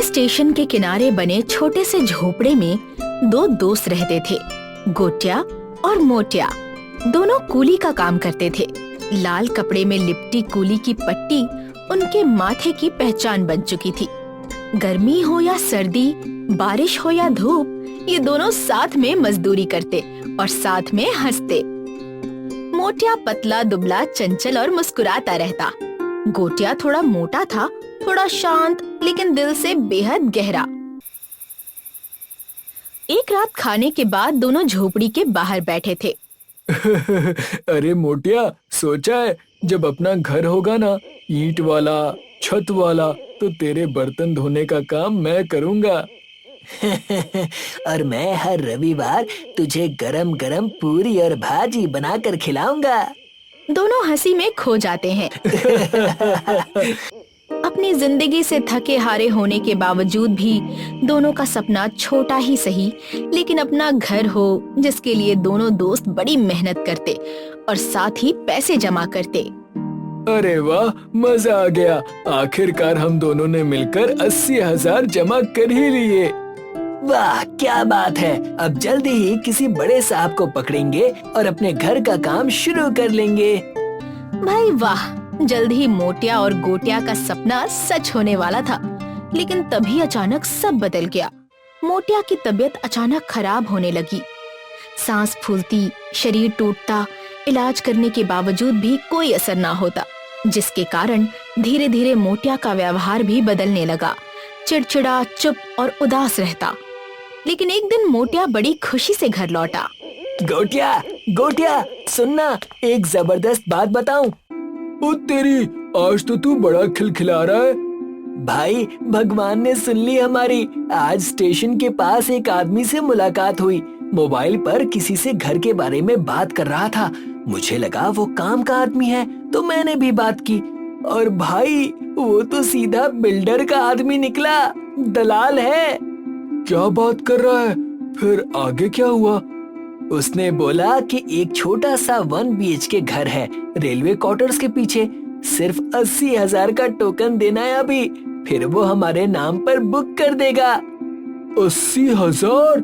Station के किनारे बने छोटे से झोपड़े में दो दोस्त रहते थे, गोटिया और मोटिया। दोनों कूली का काम करते थे। लाल कपड़े में लिपटी कूली की पट्टी उनके माथे की पहचान बन चुकी थी। गर्मी हो या सर्दी, बारिश हो या धूप, ये दोनों साथ में मजदूरी करते और साथ में हंसते। मोटिया पतला दुबला, चंचल और मुस्कुराता रहता। गोटिया थोड़ा मोटा था, थोड़ा शांत, लेकिन दिल से बेहद गहरा। एक रात खाने के बाद दोनों झोपड़ी के बाहर बैठे थे। अरे मोटिया, सोचा है जब अपना घर होगा ना, ईंट वाला, छत वाला, तो तेरे बर्तन धोने का काम मैं करूँगा। और मैं हर रविवार तुझे गरम गरम पूरी और भाजी बनाकर खिलाऊंगा। दोनों हंसी में खो जाते हैं। अपनी जिंदगी से थके हारे होने के बावजूद भी दोनों का सपना छोटा ही सही, लेकिन अपना घर हो, जिसके लिए दोनों दोस्त बड़ी मेहनत करते और साथ ही पैसे जमा करते। अरे वाह, मजा आ गया। आखिरकार हम दोनों ने मिलकर 80,000 जमा कर ही लिए। वाह, क्या बात है। अब जल्दी ही किसी बड़े साहब को पकड़ेंगे और अपने घर का काम शुरू कर लेंगे। भाई वाह, जल्द ही मोटिया और गोटिया का सपना सच होने वाला था। लेकिन तभी अचानक सब बदल गया। मोटिया की तबीयत अचानक खराब होने लगी। सांस फूलती, शरीर टूटता, इलाज करने के बावजूद भी कोई असर ना होता, जिसके कारण धीरे धीरे मोटिया का व्यवहार भी बदलने लगा। चिड़चिड़ा, चुप और उदास रहता। लेकिन एक दिन मोटिया बड़ी खुशी से घर लौटा। गोटिया, गोटिया, सुनना, एक जबरदस्त बात बताऊं। ओ तेरी, आज तो तू बड़ा खिलखिला रहा है। भाई, भगवान ने सुन ली हमारी। आज स्टेशन के पास एक आदमी से मुलाकात हुई। मोबाइल पर किसी से घर के बारे में बात कर रहा था। मुझे लगा वो काम का आदमी है, तो मैंने भी बात की। और भाई, वो तो सीधा बिल्डर का आदमी निकला, दलाल है। क्या बात कर रहा है? फिर आगे क्या हुआ? उसने बोला कि एक छोटा सा 1 BHK घर है रेलवे क्वार्टर्स के पीछे। सिर्फ 80,000 का टोकन देना है अभी, फिर वो हमारे नाम पर बुक कर देगा। 80,000?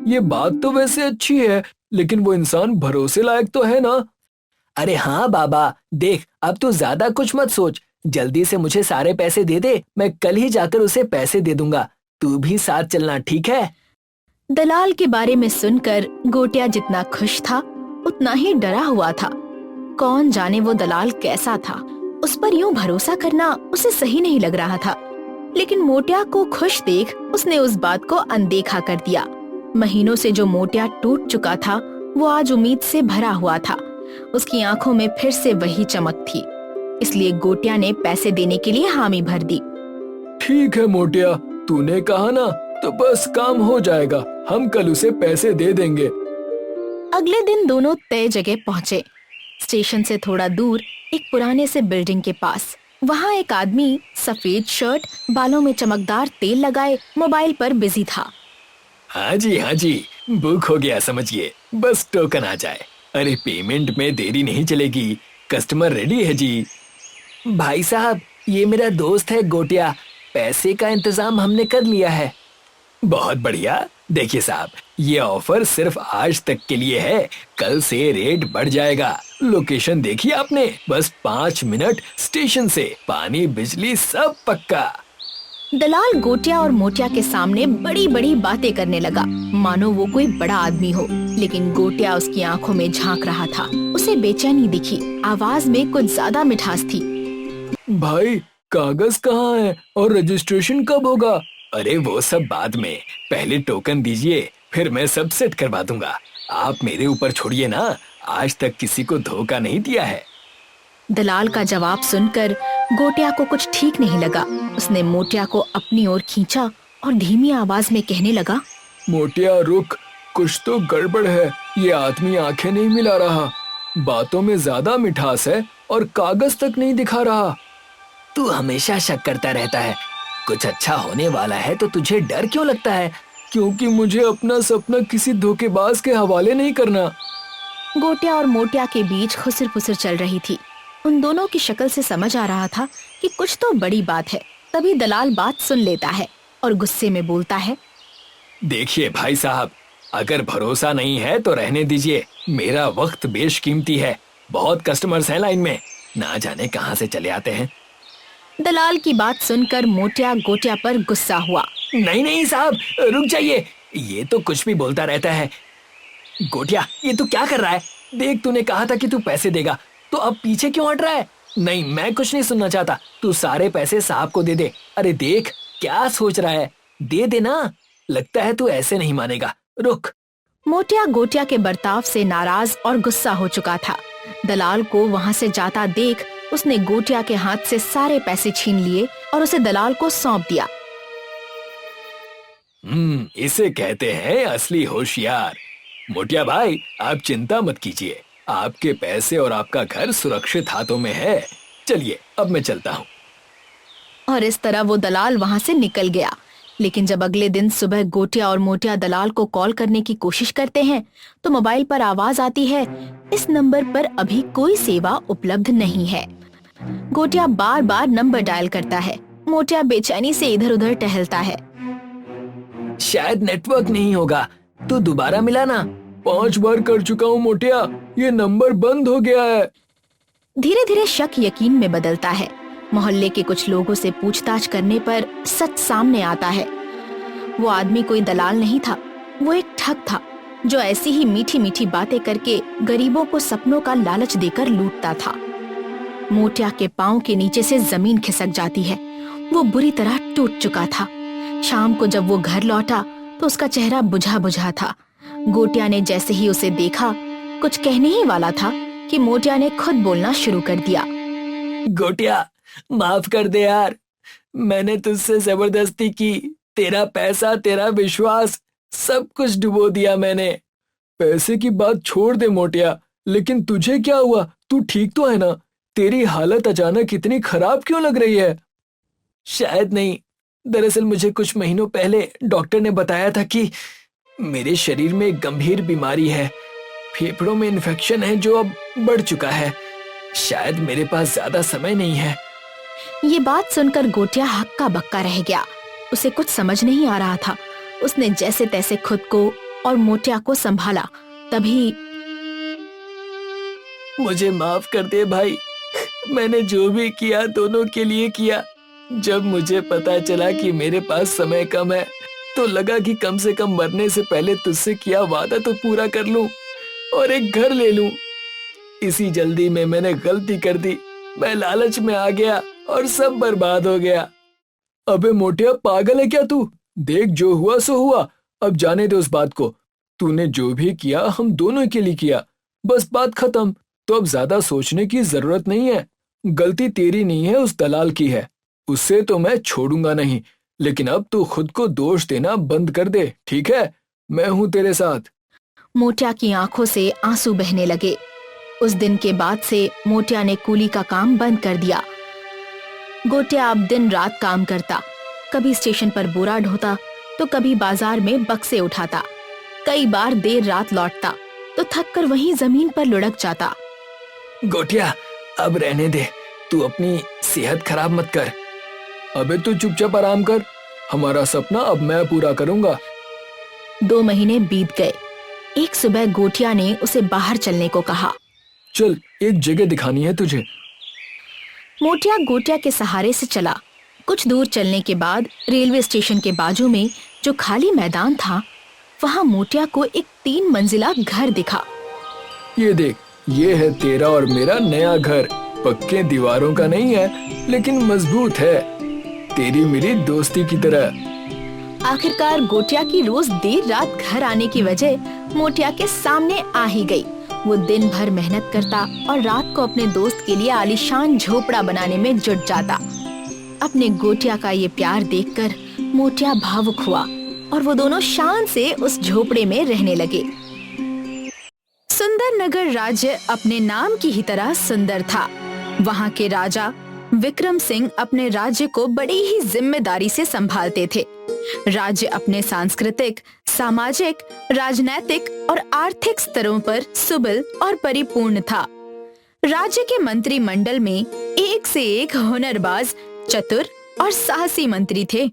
ये बात तो वैसे अच्छी है, लेकिन वो इंसान भरोसे लायक तो है ना? अरे हाँ बाबा, देख, अब तू ज्यादा कुछ मत सोच। जल्दी से मुझे सारे पैसे दे दे, मैं कल ही जाकर उसे पैसे दे दूंगा। तू भी साथ चलना, ठीक है? दलाल के बारे में सुनकर गोटिया जितना खुश था, उतना ही डरा हुआ था। कौन जाने वो दलाल कैसा था। उस पर यूं भरोसा करना उसे सही नहीं लग रहा था। लेकिन मोटिया को खुश देख उसने उस बात को अनदेखा कर दिया। महीनों से जो मोटिया टूट चुका था, वो आज उम्मीद से भरा हुआ था। उसकी आंखों में फिर से वही चमक थी। इसलिए गोटिया ने पैसे देने के लिए हामी भर दी। ठीक है मोटिया, तूने कहा ना, तो बस काम हो जाएगा। हम कल उसे पैसे दे देंगे। अगले दिन दोनों तय जगह पहुँचे। स्टेशन से थोड़ा दूर एक पुराने से बिल्डिंग के पास। वहाँ एक आदमी सफेद शर्ट, बालों में चमकदार तेल लगाए मोबाइल पर बिजी था। हाँ जी, बुक हो गया समझिए, बस टोकन आ जाए। अरे पेमेंट में देरी नहीं चलेगी, कस्टमर रेडी है जी। भाई साहब, ये मेरा दोस्त है गोटिया, पैसे का इंतजाम हमने कर लिया है। बहुत बढ़िया। देखिए साहब, ये ऑफर सिर्फ आज तक के लिए है, कल से रेट बढ़ जाएगा। लोकेशन देखिए आपने, बस 5 मिनट स्टेशन से, पानी बिजली सब पक्का। दलाल गोटिया और मोटिया के सामने बड़ी बड़ी बातें करने लगा, मानो वो कोई बड़ा आदमी हो। लेकिन गोटिया उसकी आंखों में झांक रहा था। उसे बेचैनी दिखी, आवाज में कुछ ज्यादा मिठास थी। भाई, कागज कहाँ है और रजिस्ट्रेशन कब होगा? अरे वो सब बाद में, पहले टोकन दीजिए, फिर मैं सब सेट करवा दूंगा। आप मेरे ऊपर छोड़िए ना, आज तक किसी को धोखा नहीं दिया है। दलाल का जवाब सुनकर गोटिया को कुछ ठीक नहीं लगा। उसने मोटिया को अपनी ओर खींचा और धीमी आवाज में कहने लगा, मोटिया रुक, कुछ तो गड़बड़ है। ये आदमी आंखें नहीं मिला रहा, बातों में ज्यादा मिठास है और कागज तक नहीं दिखा रहा। तू हमेशा शक करता रहता है, कुछ अच्छा होने वाला है तो तुझे डर क्यों लगता है? क्योंकि मुझे अपना सपना किसी धोखेबाज के हवाले नहीं करना। गोटिया और मोटिया के बीच खुसर फुसर चल रही थी। उन दोनों की शक्ल से समझ आ रहा था कि कुछ तो बड़ी बात है। तभी दलाल बात सुन लेता है। और गुस्से में बोलता है। देखिए भाई साहब, अगर भरोसा नहीं है तो रहने दीजिए। मेरा वक्त बेशकीमती है। बहुत कस्टमर्स हैं लाइन में, ना जाने कहां से चले आते हैं। दलाल की बात सुनकर मोटिया गोटिया पर गुस्सा हुआ। नहीं नहीं साहब, रुक जाइए। ये तो कुछ भी बोलता रहता है। गोटिया, ये तू क्या कर रहा है? देख, तूने कहा था कि तू पैसे देगा, तो अब पीछे क्यों हट रहा है? नहीं, मैं कुछ नहीं सुनना चाहता। तू सारे पैसे साहब को दे दे। अरे देख, क्या सोच रहा है? दे दे ना। लगता है तू ऐसे नहीं मानेगा। रुक। मोटिया गोटिया के बर्ताव से नाराज और गुस्सा हो चुका था। दलाल को वहां से जाता देख उसने गोटिया के हाथ से सारे पैसे छीन लिए और उसे दलाल को सौंप दिया। इसे कहते हैं असली होशियार। मोटिया भाई, आप चिंता मत कीजिए। आपके पैसे और आपका घर सुरक्षित हाथों में है। चलिए, अब मैं चलता हूँ। और इस तरह वो दलाल वहां से निकल गया। लेकिन जब अगले दिन सुबह गोटिया और मोटिया दलाल को कॉल करने की कोशिश करते हैं तो मोबाइल पर आवाज आती है, इस नंबर पर अभी कोई सेवा उपलब्ध नहीं है। गोटिया बार बार नंबर डायल करता है। मोटिया बेचैनी से इधर उधर टहलता है। शायद नेटवर्क नहीं होगा, तो दोबारा मिला ना। 5 बार कर चुका हूँ मोटिया, ये नंबर बंद हो गया है। धीरे धीरे शक यकीन में बदलता है। मोहल्ले के कुछ लोगों से पूछताछ करने पर सच सामने आता है। वो आदमी कोई दलाल नहीं था, वो एक ठग था जो ऐसी ही मीठी मीठी बातें करके गरीबों को सपनों का लालच देकर लूटता था। मोटिया के पांव के नीचे से जमीन खिसक जाती है। वो बुरी तरह टूट चुका था। शाम को जब वो घर लौटा तो उसका चेहरा बुझा बुझा था। गोटिया ने जैसे ही उसे देखा, कुछ कहने ही वाला था कि मोटिया ने खुद बोलना शुरू कर दिया। गोटिया, माफ कर दे यार। मैंने तुझसे जबरदस्ती की। तेरा पैसा, तेरा विश्वास, सब कुछ डुबो दिया मैंने। पैसे की बात छोड़ दे मोटिया, लेकिन तुझे क्या हुआ? तू ठीक तो है ना? तेरी हालत अचानक इतनी खराब क्यों लग रही है? शायद नहीं। दरअसल मुझे कुछ महीनों पहले डॉक्टर ने बताया था कि मेरे शरीर में एक गंभीर बीमारी है। फेफड़ों में इन्फेक्शन है जो अब बढ़ चुका है। शायद मेरे पास ज्यादा समय नहीं है। ये बात सुनकर गोटिया हक्का बक्का रह गया। उसे कुछ समझ नहीं आ रहा था। उसने जैसे तैसे खुद को और मोटिया को संभाला। तभी, मुझे माफ कर दे भाई। मैंने जो भी किया दोनों के लिए किया। जब मुझे पता चला कि मेरे पास समय कम है तो लगा कि कम से कम मरने से पहले तुझसे किया वादा तो पूरा कर लूं और एक घर ले लूं। इसी जल्दी में मैंने गलती कर दी। मैं लालच में आ गया और सब बर्बाद हो गया। अबे मोटिया, पागल है क्या तू? देख, जो हुआ सो हुआ, अब जाने दे उस बात को। तूने जो भी किया हम दोनों के लिए किया, बस बात खत्म। तो अब ज्यादा सोचने की जरूरत नहीं है। गलती तेरी नहीं है, उस दलाल की है। उससे तो मैं छोड़ूंगा नहीं, लेकिन अब तू खुद को दोष देना बंद कर दे, ठीक है? मैं हूं तेरे साथ। मोटिया की आंखों से आंसू बहने लगे। उस दिन के बाद से मोटिया ने कूली का काम बंद कर दिया। गोटिया अब दिन रात काम करता। कभी स्टेशन पर बोरा ढोता तो कभी बाजार में बक्से उठाता। कई बार देर रात लौटता तो थक कर वहीं जमीन पर लुढ़क जाता। गोटिया, अब रहने दे। तू अपनी सेहत खराब मत कर। अबे तू चुपचाप आराम कर। हमारा सपना अब मैं पूरा करूंगा। 2 महीने बीत गए। एक सुबह गोटिया ने उसे बाहर चलने को कहा। चल, एक जगह दिखानी है तुझे। मोटिया गोटिया के सहारे से चला। कुछ दूर चलने के बाद रेलवे स्टेशन के बाजू में जो खाली मैदान था, वहां मोटिया को एक 3 मंजिला घर दिखा। ये देख, ये है तेरा और मेरा नया घर। पक्के दीवारों का नहीं है, लेकिन मजबूत है, तेरी मेरी दोस्ती की तरह। आखिरकार गोटिया की रोज देर रात घर आने की वजह मोटिया के सामने आ ही गई। वो दिन भर मेहनत करता और रात को अपने दोस्त के लिए आलीशान झोपड़ा बनाने में जुट जाता। अपने गोटिया का ये प्यार देखकर मोटिया भावुक हुआ और वो दोनों शान से उस झोपड़े में रहने लगे। सुंदर नगर राज्य अपने नाम की ही तरह सुंदर था। वहाँ के राजा विक्रम सिंह अपने राज्य को बड़ी ही जिम्मेदारी से संभालते थे। राज्य अपने सांस्कृतिक, सामाजिक, राजनैतिक और आर्थिक स्तरों पर सुबल और परिपूर्ण था। राज्य के मंत्रिमंडल में एक से एक हुनरबाज, चतुर और साहसी मंत्री थे।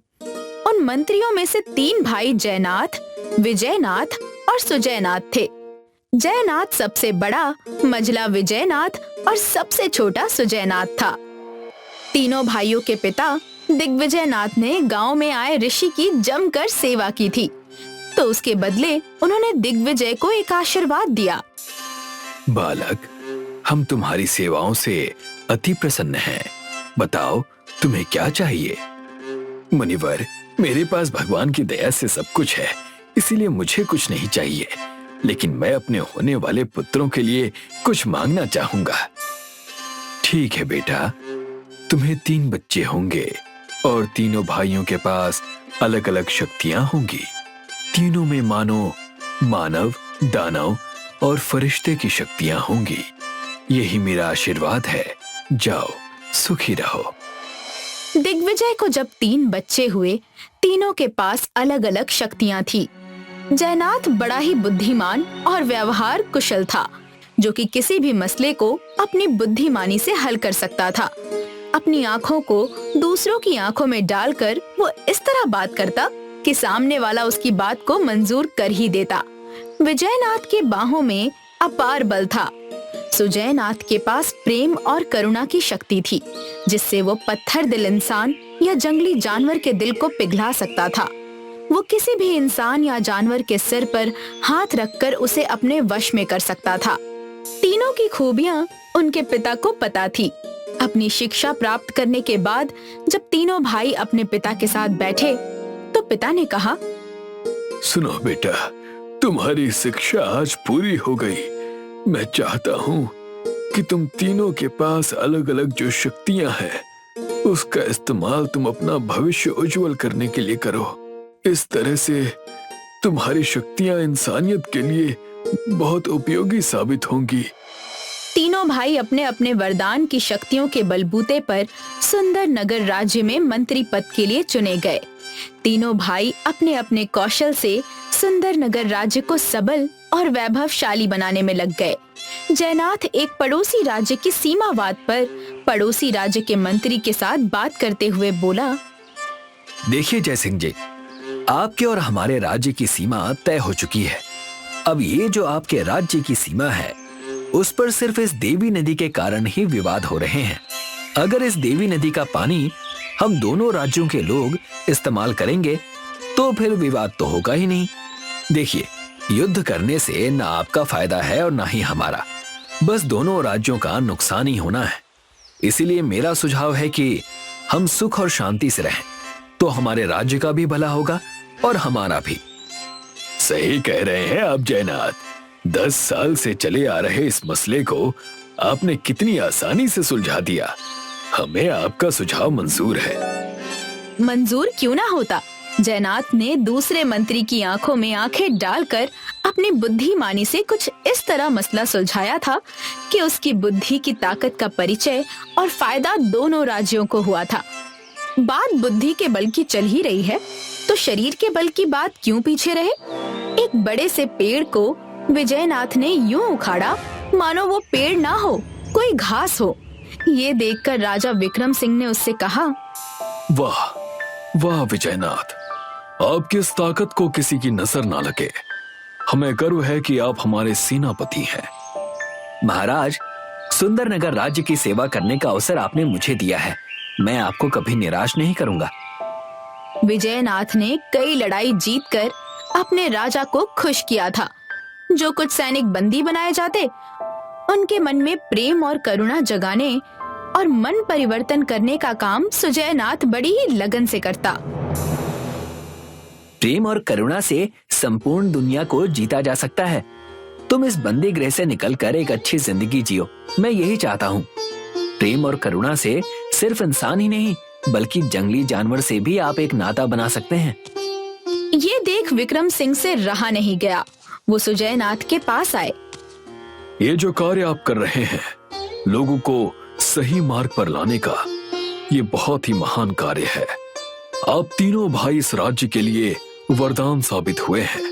उन मंत्रियों में से 3 भाई जयनाथ, विजयनाथ और सुजयनाथ थे। जयनाथ सबसे बड़ा, मझला विजयनाथ और सबसे छोटा सुजयनाथ था। तीनों भाइयों के पिता दिग्विजयनाथ ने गांव में आए ऋषि की जमकर सेवा की थी, तो उसके बदले उन्होंने दिग्विजय को एक आशीर्वाद दिया। बालक, हम तुम्हारी सेवाओं से अति प्रसन्न हैं। बताओ, तुम्हें क्या चाहिए? मुनिवर, मेरे पास भगवान की दया से सब कुछ है, इसीलिए मुझे कुछ नहीं चाहिए, लेकिन मैं अपने होने वाले पुत्रों के लिए कुछ मांगना चाहूंगा। ठीक है बेटा, तुम्हें 3 बच्चे होंगे और तीनों भाइयों के पास अलग अलग शक्तियां होंगी। तीनों में मानो मानव, दानव और फरिश्ते की शक्तियां होंगी। यही मेरा आशीर्वाद है। जाओ, सुखी रहो। दिग्विजय को जब 3 बच्चे हुए, तीनों के पास अलग अलग शक्तियां थी। जयनाथ बड़ा ही बुद्धिमान और व्यवहार कुशल था, जो कि किसी भी मसले को अपनी बुद्धिमानी से हल कर सकता था। अपनी आंखों को दूसरों की आंखों में डालकर वो इस तरह बात करता कि सामने वाला उसकी बात को मंजूर कर ही देता। विजयनाथ के बाहों में अपार बल था। सुजयनाथ के पास प्रेम और करुणा की शक्ति थी, जिससे वो पत्थर दिल इंसान या जंगली जानवर के दिल को पिघला सकता था। वो किसी भी इंसान या जानवर के सिर पर हाथ रखकर उसे अपने वश में कर सकता था। तीनों की खूबियां उनके पिता को पता थी। अपनी शिक्षा प्राप्त करने के बाद जब तीनों भाई अपने पिता के साथ बैठे, तो पिता ने कहा, सुनो बेटा, तुम्हारी शिक्षा आज पूरी हो गई। मैं चाहता हूँ कि तुम तीनों के पास अलग अलग जो शक्तियां हैं, उसका इस्तेमाल तुम अपना भविष्य उज्जवल करने के लिए करो। इस तरह से तुम्हारी शक्तियां इंसानियत के लिए बहुत उपयोगी साबित होंगी। तीनों भाई अपने अपने वरदान की शक्तियों के बलबूते पर सुंदर नगर राज्य में मंत्री पद के लिए चुने गए। तीनों भाई अपने अपने कौशल से सुंदर नगर राज्य को सबल और वैभवशाली बनाने में लग गए। जयनाथ एक पड़ोसी राज्य की सीमावाद पर पड़ोसी राज्य के मंत्री के साथ बात करते हुए बोला, देखिए जयसिंह जी, आपके और हमारे राज्य की सीमा तय हो चुकी है। अब ये जो आपके राज्य की सीमा है, उस पर सिर्फ इस देवी नदी के कारण ही विवाद हो रहे हैं। अगर इस देवी नदी का पानी हम दोनों राज्यों के लोग इस्तेमाल करेंगे, तो फिर विवाद तो होगा ही नहीं। देखिए, युद्ध करने से ना आपका फायदा है और ना ही हमारा, बस दोनों राज्यों का नुकसान ही होना है। इसीलिए मेरा सुझाव है कि हम सुख और शांति से रहें, तो हमारे राज्य का भी भला होगा और हमारा भी। सही कह रहे हैं आप जयनाथ। 10 साल से चले आ रहे इस मसले को आपने कितनी आसानी से सुलझा दिया। हमें आपका सुझाव मंजूर है। मंजूर क्यों ना होता। जयनाथ ने दूसरे मंत्री की आंखों में आंखें डालकर अपनी बुद्धिमानी से कुछ इस तरह मसला सुलझाया था कि उसकी बुद्धि की ताकत का परिचय और फायदा दोनों राज्यों को हुआ था। बात बुद्धि के बल की चल ही रही है, तो शरीर के बल की बात क्यों पीछे रहे। एक बड़े से पेड़ को विजयनाथ ने यूं उखाड़ा मानो वो पेड़ ना हो, कोई घास हो। ये देखकर राजा विक्रम सिंह ने उससे कहा, वाह वाह विजयनाथ, आपकी इस ताकत को किसी की नजर ना लगे। हमें गर्व है कि आप हमारे सेनापति हैं। महाराज, सुंदरनगर राज्य की सेवा करने का अवसर आपने मुझे दिया है। मैं आपको कभी निराश नहीं करूंगा। विजयनाथ ने कई लड़ाई जीतकर अपने राजा को खुश किया था। जो कुछ सैनिक बंदी बनाए जाते, उनके मन में प्रेम और करुणा जगाने और मन परिवर्तन करने का काम सुजयनाथ बड़ी ही लगन से करता। प्रेम और करुणा से संपूर्ण दुनिया को जीता जा सकता है। तुम इस बंदी गृह से निकलकर एक अच्छी जिंदगी जियो, मैं यही चाहता हूँ। प्रेम और करुणा से सिर्फ इंसान ही नहीं, बल्कि जंगली जानवर से भी आप एक नाता बना सकते हैं। ये देख विक्रम सिंह से रहा नहीं गया। वो सुजयनाथ के पास आए। ये जो कार्य आप कर रहे हैं, लोगों को सही मार्ग पर लाने का, ये बहुत ही महान कार्य है। आप तीनों भाई इस राज्य के लिए वरदान साबित हुए हैं।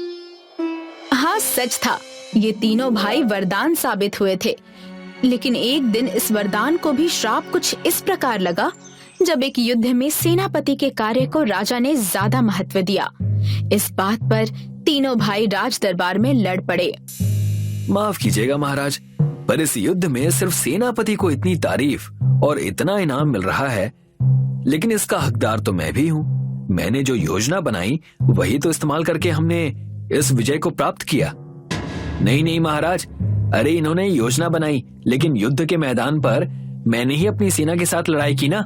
हाँ, सच था। ये तीनों भाई वरदान साबित हुए थे, लेकिन एक दिन इस वरदान को भी श्राप कुछ इस प्रकार लगा जब एक युद्ध में सेनापति के कार्य को राजा ने ज्यादा महत्व दिया। इस बात पर तीनों भाई राज दरबार में लड़ पड़े। माफ कीजिएगा महाराज, पर इस युद्ध में सिर्फ सेनापति को इतनी तारीफ और इतना इनाम मिल रहा है, लेकिन इसका हकदार तो मैं भी हूँ। मैंने जो योजना बनाई वही तो इस्तेमाल करके हमने इस विजय को प्राप्त किया। नहीं नहीं महाराज, अरे इन्होंने योजना बनाई, लेकिन युद्ध के मैदान पर मैंने ही अपनी सेना के साथ लड़ाई की ना।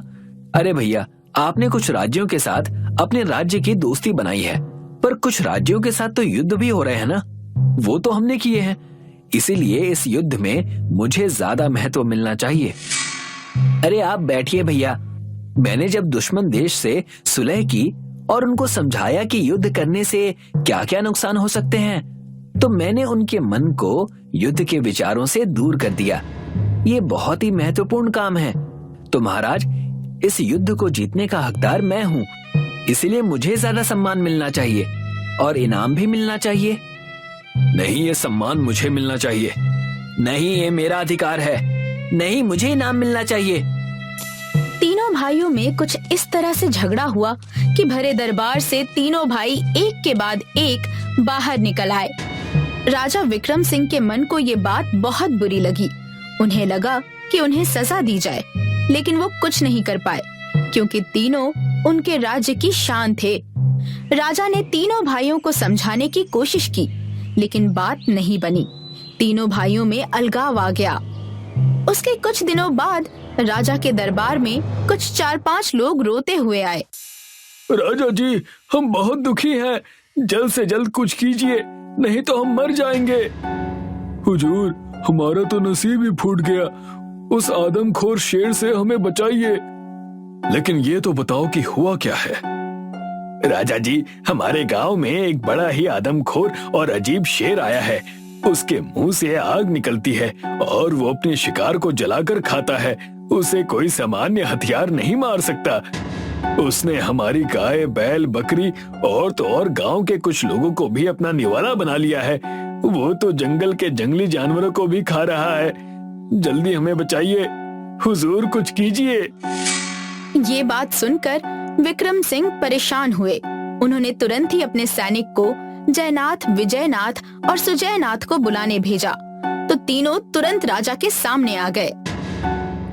अरे भैया, आपने कुछ राज्यों के साथ अपने राज्य की दोस्ती बनाई है, पर कुछ राज्यों के साथ तो युद्ध भी हो रहे हैं ना, वो तो हमने किए हैं। इसीलिए इस युद्ध में मुझे ज्यादा महत्व मिलना चाहिए। अरे आप बैठिए भैया, मैंने जब दुश्मन देश से सुलह की और उनको समझाया कि युद्ध करने से क्या क्या नुकसान हो सकते हैं, तो मैंने उनके मन को युद्ध के विचारों से दूर कर दिया। ये बहुत ही महत्वपूर्ण काम है। तो महाराज, इस युद्ध को जीतने का हकदार मैं हूँ, इसलिए मुझे ज्यादा सम्मान मिलना चाहिए और इनाम भी मिलना चाहिए। नहीं, ये सम्मान मुझे मिलना चाहिए। नहीं, ये मेरा अधिकार है। नहीं, मुझे इनाम मिलना चाहिए। तीनों भाइयों में कुछ इस तरह से झगड़ा हुआ कि भरे दरबार से तीनों भाई एक के बाद एक बाहर निकल आए। राजा विक्रम सिंह के मन को ये बात बहुत बुरी लगी। उन्हें लगा कि उन्हें सजा दी जाए, लेकिन वो कुछ नहीं कर पाए क्योंकि तीनों उनके राज्य की शान थे। राजा ने तीनों भाइयों को समझाने की कोशिश की, लेकिन बात नहीं बनी। तीनों भाइयों में अलगाव आ गया। उसके कुछ दिनों बाद राजा के दरबार में कुछ 4-5 लोग रोते हुए आए। राजा जी, हम बहुत दुखी हैं, जल्द से जल्द कुछ कीजिए, नहीं तो हम मर जाएंगे। हुजूर, हमारा तो नसीब ही फूट गया, उस आदमखोर शेर से हमें बचाइए। लेकिन ये तो बताओ कि हुआ क्या है। राजा जी, हमारे गांव में एक बड़ा ही आदमखोर और अजीब शेर आया है। उसके मुंह से आग निकलती है और वो अपने शिकार को जलाकर खाता है। उसे कोई सामान्य हथियार नहीं मार सकता। उसने हमारी गाय, बैल, बकरी और तो और गांव के कुछ लोगों को भी अपना निवाला बना लिया है। वो तो जंगल के जंगली जानवरों को भी खा रहा है। जल्दी हमें बचाइए, हुजूर कुछ कीजिए। ये बात सुनकर विक्रम सिंह परेशान हुए। उन्होंने तुरंत ही अपने सैनिक को जयनाथ, विजयनाथ और सुजयनाथ को बुलाने भेजा, तो तीनों तुरंत राजा के सामने आ गए।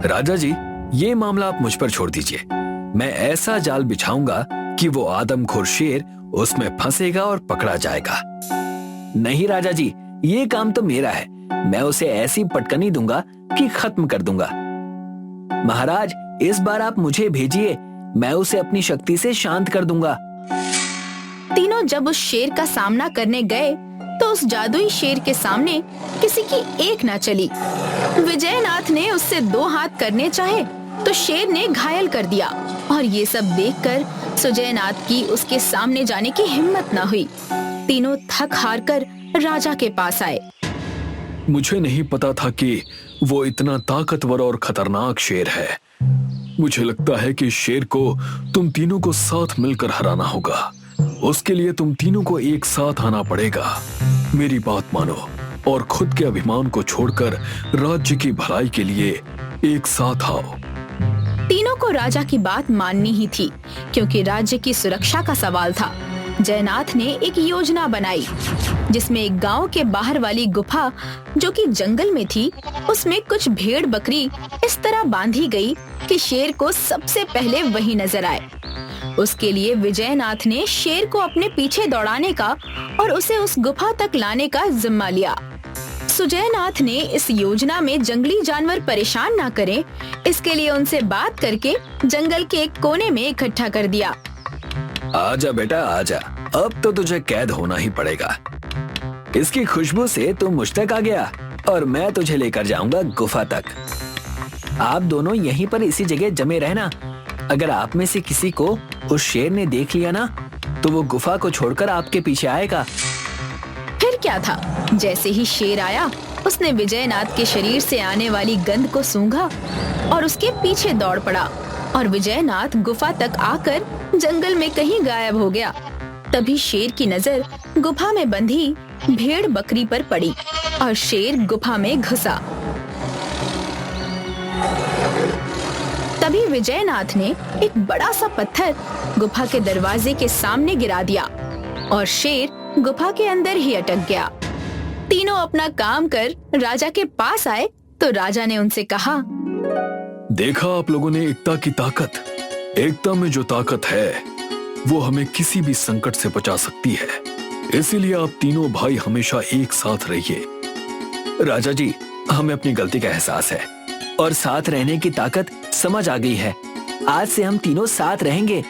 राजा जी, ये मामला आप मुझ पर छोड़ दीजिए। मैं ऐसा जाल बिछाऊंगा कि वो आदमखोर शेर उसमें फंसेगा और पकड़ा जाएगा। नहीं राजा जी, ये काम तो मेरा है। मैं उसे ऐसी पटकनी दूंगा कि खत्म कर दूंगा। महाराज, इस बार आप मुझे भेजिए, मैं उसे अपनी शक्ति से शांत कर दूंगा। तीनों जब उस शेर का सामना करने गए तो उस जादुई शेर के सामने किसी की एक न चली। विजयनाथ ने उससे 2 हाथ करने चाहे तो शेर ने घायल कर दिया, और ये सब देखकर सुजयनाथ की उसके सामने जाने की हिम्मत न हुई। तीनों थक हार कर राजा के पास आए। मुझे नहीं पता था कि वो इतना ताकतवर और खतरनाक शेर है। मुझे लगता है कि शेर को तुम तीनों को साथ मिलकर हराना होगा। उसके लिए तुम तीनों को एक साथ आना पड़ेगा। मेरी बात मानो और खुद के अभिमान को छोड़कर राज्य की भलाई के लिए एक साथ आओ। तीनों को राजा की बात माननी ही थी, क्योंकि राज्य की सुरक्षा का सवाल था। जयनाथ ने एक योजना बनाई, जिसमें एक गांव के बाहर वाली गुफा, जो कि जंगल में थी, उसमें कुछ भेड़ बकरी इस तरह बांधी गई कि शेर को सबसे पहले वही नजर आए। उसके लिए विजयनाथ ने शेर को अपने पीछे दौड़ाने का और उसे उस गुफा तक लाने का जिम्मा लिया। सुजयनाथ ने इस योजना में जंगली जानवर परेशान ना करें, इसके लिए उनसे बात करके जंगल के एक कोने में इकट्ठा कर दिया। आजा बेटा आजा, अब तो तुझे कैद होना ही पड़ेगा। इसकी खुशबू से तू मुझ तक आ गया और मैं तुझे लेकर जाऊंगा गुफा तक। आप दोनों यहीं पर इसी जगह जमे रहना। अगर आप में से किसी को उस शेर ने देख लिया ना, तो वो गुफा को छोड़कर आपके पीछे आएगा। फिर क्या था, जैसे ही शेर आया, उसने विजयनाथ के शरीर से आने वाली गंध को सूंघा और उसके पीछे दौड़ पड़ा, और विजयनाथ गुफा तक आकर जंगल में कहीं गायब हो गया। तभी शेर की नजर गुफा में बंधी भेड़ बकरी पर पड़ी और शेर गुफा में घुसा। तभी विजयनाथ ने एक बड़ा सा पत्थर गुफा के दरवाजे के सामने गिरा दिया और शेर गुफा के अंदर ही अटक गया। तीनों अपना काम कर राजा के पास आए तो राजा ने उनसे कहा, देखा आप लोगों ने एकता की ताकत। एकता में जो ताकत है वो हमें किसी भी संकट से बचा सकती है। इसीलिए आप तीनों भाई हमेशा एक साथ रहिए। राजा जी, हमें अपनी गलती का एहसास है और साथ रहने की ताकत समझ आ गई है। आज से हम तीनों साथ रहेंगे